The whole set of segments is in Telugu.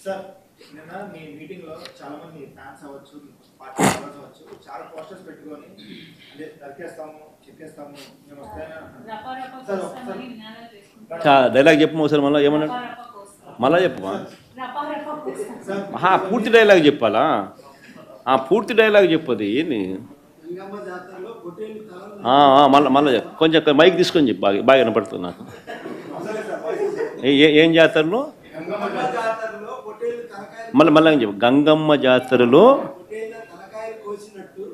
సార్ నిన్న మీ మీటింగ్ లో చాలా మంది ఫ్యాన్స్ అవ్వచ్చు, పార్టీ మెంబర్స్ అవ్వచ్చు, చాలా పోస్టర్స్ పెట్టుకొని అంటే నరికేస్తాము, చెక్కేస్తాము, మేము వస్తాయని అంటున్నారు. డైలాగ్ చెప్పు ఒకసారి మళ్ళీ ఏమన్నాడు, మళ్ళా చెప్పు. పూర్తి డైలాగ్ చెప్పాలా? పూర్తి డైలాగ్ చెప్పది ఏంది? మళ్ళీ చెప్పు, కొంచెం మైక్ తీసుకొని చెప్పు, బాగా బాగా వినపడుతుంది నాకు. ఏం జాతరలో? మళ్ళీ చెప్పు. గంగమ్మ జాతరలో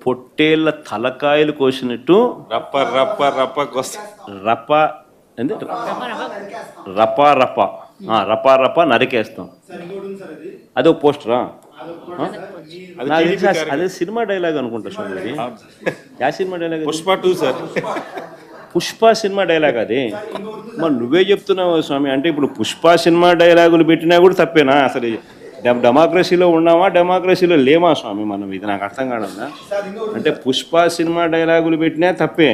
పొట్టేళ్ళ తలకాయలు కోసినట్టు రప్ప రప్ప రప్ప రప్ప ఏంది రపా రప రపా రప నరికేస్తాం. అదో పోస్టరా? అదే సినిమా డైలాగ్ అనుకుంటా స్వామి. యా cinema dialogue? Pushpa 2 sir. Pushpa cinema dialogue అది. మరి నువ్వే చెప్తున్నావు స్వామి. అంటే ఇప్పుడు పుష్ప సినిమా డైలాగులు పెట్టినా కూడా తప్పేనా? అసలు డెమోక్రసీలో ఉన్నామా, డెమోక్రసీలో లేమా స్వామి మనం? ఇది నాకు అర్థం కాదన్నా. అంటే పుష్ప సినిమా డైలాగులు పెట్టినా తప్పే,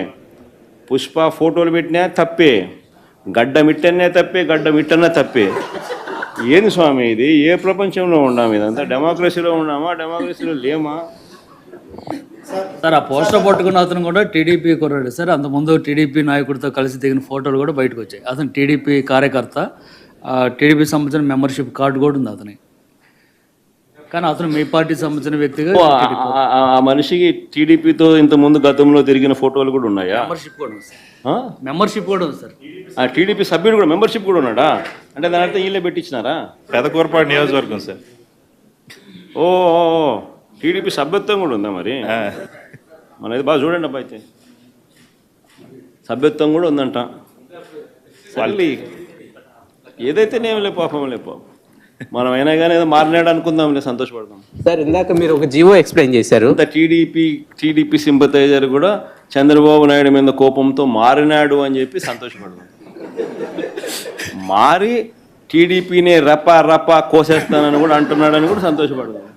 పుష్ప ఫోటోలు పెట్టినా తప్పే, గడ్డ మిట్టనే తప్పే, గడ్డ మిట్టనే తప్పే. ఏంది స్వామి ఇది? ఏ ప్రపంచంలో ఉన్నాము? ఇదంతా డెమోక్రసీలో ఉన్నామా, డెమోక్రసీలో లేమా? సార్, ఆ పోస్టర్ పట్టుకున్న అతను కూడా టీడీపీ కుర్రాడు సార్. అంతకుముందు టీడీపీ నాయకుడితో కలిసి దిగిన ఫోటోలు కూడా బయటకు వచ్చాయి. అతను టీడీపీ కార్యకర్త, టీడీపీ సంబంధించిన మెంబర్షిప్ కార్డు కూడా ఉంది అతని. కానీ అతను మీ పార్టీ సంబంధించిన వ్యక్తిగా ఆ మనిషికి టీడీపీతో ఇంతకుముందు గతంలో తిరిగిన ఫోటోలు కూడా ఉన్నాయా? మెంబర్షిప్ కూడా ఉంది సార్. మెంబర్షిప్ కూడా ఉంది సార్. టీడీపీ సభ్యుడు కూడా మెంబర్షిప్ కూడా ఉన్నాడా? అంటే దాని అర్థం వీళ్ళే పెట్టించినారా? పెదకూరపాడు నియోజకవర్గం సార్. ఓ టీడీపీ సభ్యత్వం కూడా ఉందా మరి? మనది బాగా చూడండి అబ్బా. అయితే సభ్యత్వం కూడా ఉందంట. మళ్ళీ ఏదైతే నేం లే పాపం లే పాపం. మనం అయినా కానీ ఏదో మారినాడు అనుకుందాం, సంతోషపడదాం. సార్, ఇందాక మీరు ఒక జీవో ఎక్స్ప్లెయిన్ చేశారు. టీడీపీ సింపథైజర్ కూడా చంద్రబాబు నాయుడు మీద కోపంతో మారినాడు అని చెప్పి సంతోషపడదాం. మారి టీడీపీని రపా రపా కోసేస్తానని కూడా అంటున్నాడని కూడా సంతోషపడదాం.